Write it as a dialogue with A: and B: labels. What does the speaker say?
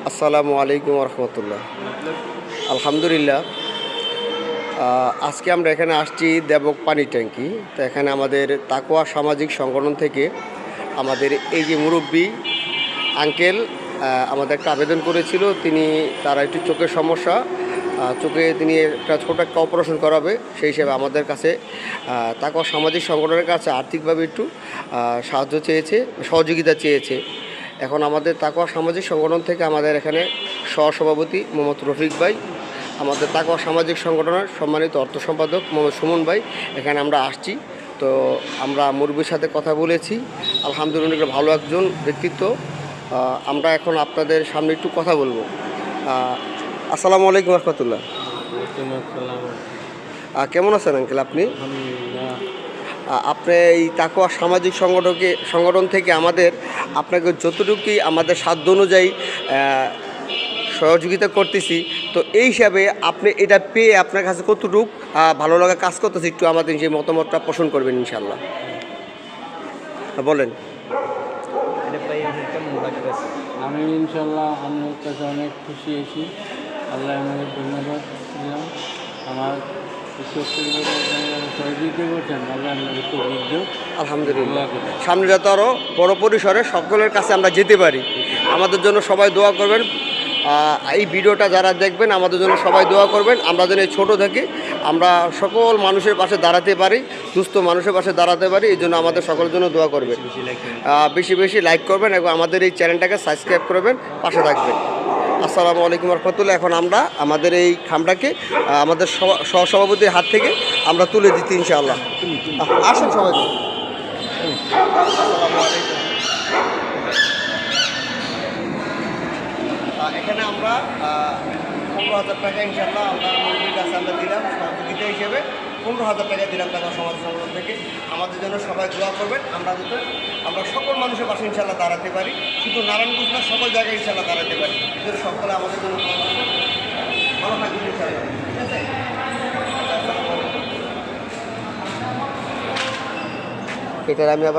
A: আসসালামু আলাইকুম রহমতুল্লাহ। আলহামদুলিল্লাহ, আজকে আমরা এখানে আসছি দেবক পানি ট্যাঙ্কি। তো এখানে আমাদের তাকওয়া সামাজিক সংগঠন থেকে আমাদের এই যে মুরব্বী আঙ্কেল আমাদের একটা আবেদন করেছিল। তারা একটু চোখের সমস্যা, চোখে তিনি একটা অপারেশন করাবে। সেই হিসেবে আমাদের কাছে তাকওয়া সামাজিক সংগঠনের কাছে আর্থিকভাবে একটু সহযোগিতা চেয়েছে। এখন আমাদের তাকওয়া সামাজিক সংগঠন থেকে আমাদের এখানে সহসভাপতি মোহাম্মদ রফিক ভাই, আমাদের তাকওয়া সামাজিক সংগঠনের সম্মানিত অর্থ সম্পাদক মোহাম্মদ সুমন ভাই, এখানে আমরা আসছি। তো আমরা মুরব্বীর সাথে কথা বলেছি। আলহামদুলিল্লাহ, ভালো একজন ব্যক্তিত্ব। আমরা এখন আপনাদের সামনে একটু কথা বলবো। আসসালামু আলাইকুম রহমতুল্লাহ। কেমন আছেন আঙ্কেল আপনি? আপনি এই তাকওয়া সামাজিক সংগঠন থেকে আপনাকে যতটুকুই আমাদের সাধ্য অনুযায়ী সহযোগিতা করতেছি। তো এই হিসাবে আপনি এটা পেয়ে আপনার কাছে কতটুকু ভালো লাগা কাজ করতেছে, একটু আমাদের যে মতামতটা পোষণ করবেন ইনশাল্লাহ। বলেন।
B: আমি ইনশাল্লাহ আমার কাছে অনেক খুশি হয়েছি। আল্লাহ আমাকে ধন্যবাদ দিলাম। আমার সহযোগিতা করছেন, আল্লাহ আমাকে খুব উদ্যোগ।
A: আলহামদুলিল্লাহ, সামনে যাতে আরও বড় পরিসরে সকলের কাছে আমরা যেতে পারি। আমাদের জন্য সবাই দোয়া করবেন। এই ভিডিওটা যারা দেখবেন আমাদের জন্য সবাই দোয়া করবেন। আমরা যেন এই ছোটো থেকে আমরা সকল মানুষের পাশে দাঁড়াতে পারি, সুস্থ মানুষের পাশে দাঁড়াতে পারি। এই জন্য আমাদের সকলের জন্য দোয়া করবেন। বেশি বেশি লাইক করবেন এবং আমাদের এই চ্যানেলটাকে সাবস্ক্রাইব করবেন, পাশে থাকবেন। আসসালামু আলাইকুম রহমতুল্লাহ। এখন আমরা আমাদের এই খামটাকে আমাদের সহসভাপতির হাত থেকে আমরা তুলে দিচ্ছি ইনশাআল্লাহ। আসুন সবাই। এখানে আমরা 15,000 টাকা ইনশাআল্লাহ আমরা মুরব্বীর কাছে আমরা দিলাম সহযোগিতা হিসেবে। 15,000 টাকা দিলাম তাকওয়া সমাজ সংগঠন থেকে। আমাদের জন্য সবাই দোয়া করবেন। আমরা সকল মানুষের পাশে ইনশাআল্লাহ দাঁড়াতে পারি, শুধু নারায়ণগঞ্জ না, সকল জায়গায় ইনশাআল্লাহ দাঁড়াতে পারি। এদের সকলে আমাদের জন্য ভালো থাকবেন ইনশাআল্লাহ। ঠিক আছে, এটার আমি আবার